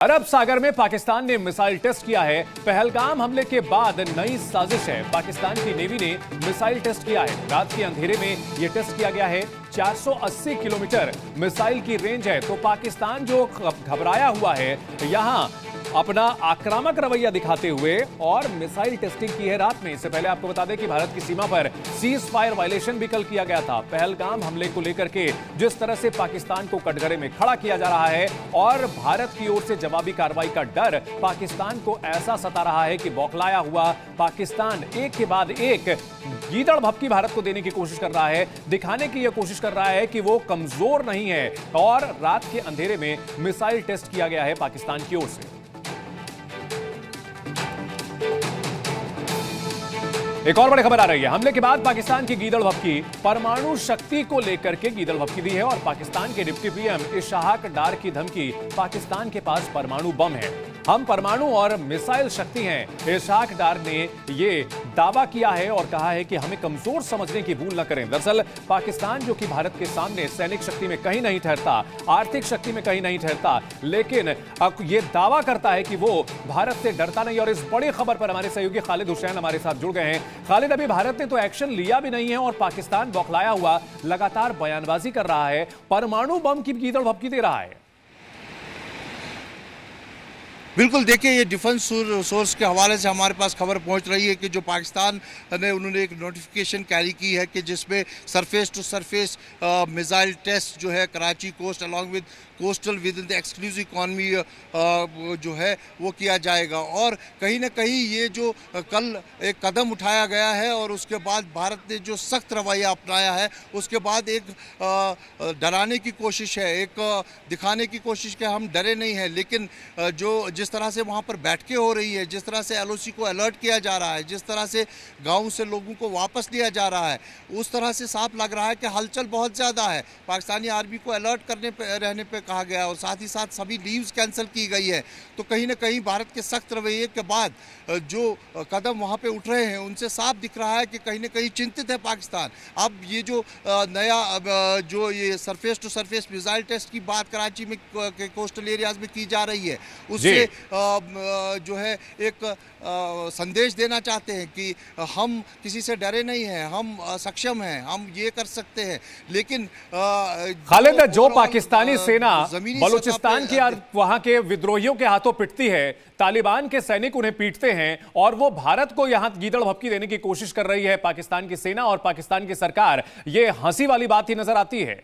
अरब सागर में पाकिस्तान ने missile test किया है। पहलगाम हमले के बाद नई साजिश है। पाकिस्तान की नेवी ने मिसाइल टेस्ट किया है। रात के अंधेरे में यह टेस्ट किया गया है। 480 किलोमीटर मिसाइल की रेंज है। तो पाकिस्तान जो घबराया हुआ है, यहां अपना आक्रामक रवैया दिखाते हुए और मिसाइल टेस्टिंग की है रात में। इससे पहले आपको बता दें कि भारत की सीमा पर सीज फायर वायलेशन भी कल किया गया था। पहलगाम हमले को लेकर के जिस तरह से पाकिस्तान को कटघरे में खड़ा किया जा रहा है और भारत की ओर से जवाबी कार्रवाई का डर पाकिस्तान को ऐसा सता रहा है कि बौखलाया हुआ पाकिस्तान एक के बाद एक गीदड़ भभकी भारत को देने की कोशिश कर रहा है, दिखाने की यह कोशिश कर रहा है कि वो कमजोर नहीं है। और रात के अंधेरे में मिसाइल टेस्ट किया गया है पाकिस्तान की ओर से। एक और बड़ी खबर आ रही है। हमले के बाद पाकिस्तान की गीदड़ भभकी परमाणु शक्ति को लेकर के गीदड़ भभकी दी है और पाकिस्तान के डिप्टी पीएम इशाक डार की धमकी, पाकिस्तान के पास परमाणु बम है, हम परमाणु और मिसाइल शक्ति हैं। इशाक डार ने यह दावा किया है और कहा है कि हमें कमजोर समझने की भूल न करें। दरअसल पाकिस्तान जो कि भारत के सामने सैनिक शक्ति में कहीं नहीं ठहरता, आर्थिक शक्ति में कहीं नहीं ठहरता, लेकिन अब यह दावा करता है कि वो भारत से डरता नहीं। और इस बड़ी खबर पर हमारे सहयोगी खालिद हुसैन हमारे साथ जुड़ गए हैं। खालिद, अभी भारत ने तो एक्शन लिया भी नहीं है और पाकिस्तान बौखलाया हुआ लगातार बयानबाजी कर रहा है, परमाणु बम की गीदड़ भभकी दे रहा है। बिल्कुल, देखिए, ये डिफेंस सोर्स के हवाले से हमारे पास खबर पहुंच रही है कि जो पाकिस्तान ने उन्होंने एक नोटिफिकेशन कैरी की है कि जिसमें surface to surface missile test जो है Karachi coast along with coastal within the exclusive economy जो है वो किया जाएगा। और कहीं ना कहीं ये जो कल एक कदम उठाया गया है और उसके बाद भारत ने जो सख्त रवैया अपनाया है, उसके बाद एक डराने की कोशिश है, एक दिखाने की कोशिश कि हम डरे नहीं हैं। लेकिन जिस तरह से वहाँ पर बैठकें हो रही है, जिस तरह से एलओसी को अलर्ट किया जा रहा है, जिस तरह से गाँव से लोगों को वापस लिया जा रहा है, उस तरह से साफ लग रहा है कि हलचल बहुत ज़्यादा है। पाकिस्तानी आर्मी को अलर्ट करने पे रहने पे कहा गया और साथ ही साथ सभी लीव्स कैंसिल की गई है। तो कहीं ना कहीं भारत के सख्त रवैये के बाद जो कदम वहाँ पे उठ रहे हैं, उनसे साफ दिख रहा है कि कहीं ना कहीं चिंतित है पाकिस्तान। अब ये जो नया जो ये surface to surface missile test की बात कराची में के कोस्टल एरियाज में की जा रही है, उससे जो है एक संदेश देना चाहते हैं कि हम किसी से डरे नहीं हैं, हम सक्षम हैं, हम ये कर सकते हैं। लेकिन खालिद, जो पाकिस्तानी सेना बलूचिस्तान की वहां के विद्रोहियों के हाथों पिटती है, तालिबान के सैनिक उन्हें पीटते हैं और वो भारत को यहां गीदड़ भभकी देने की कोशिश कर रही है पाकिस्तान की सेना और पाकिस्तान की सरकार, ये हंसी वाली बात ही नजर आती है।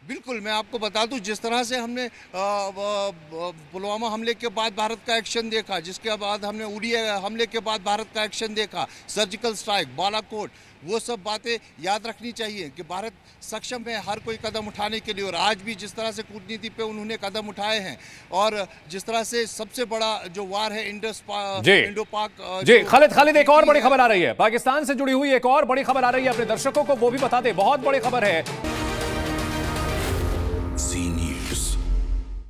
बिल्कुल, मैं आपको बता दूं, जिस तरह से हमने पुलवामा हमले के बाद भारत का एक्शन देखा, जिसके बाद हमने उड़ी हमले के बाद भारत का एक्शन देखा, सर्जिकल स्ट्राइक, बालाकोट, वो सब बातें याद रखनी चाहिए कि भारत सक्षम है हर कोई कदम उठाने के लिए। और आज भी जिस तरह से कूटनीति पे उन्होंने कदम उठाए हैं और जिस तरह से सबसे बड़ा जो वार है इंडो पाक। जी खालिद, एक और बड़ी खबर आ रही है, पाकिस्तान से जुड़ी हुई एक और बड़ी खबर आ रही है, अपने दर्शकों को वो भी बता दें। बहुत बड़ी खबर है।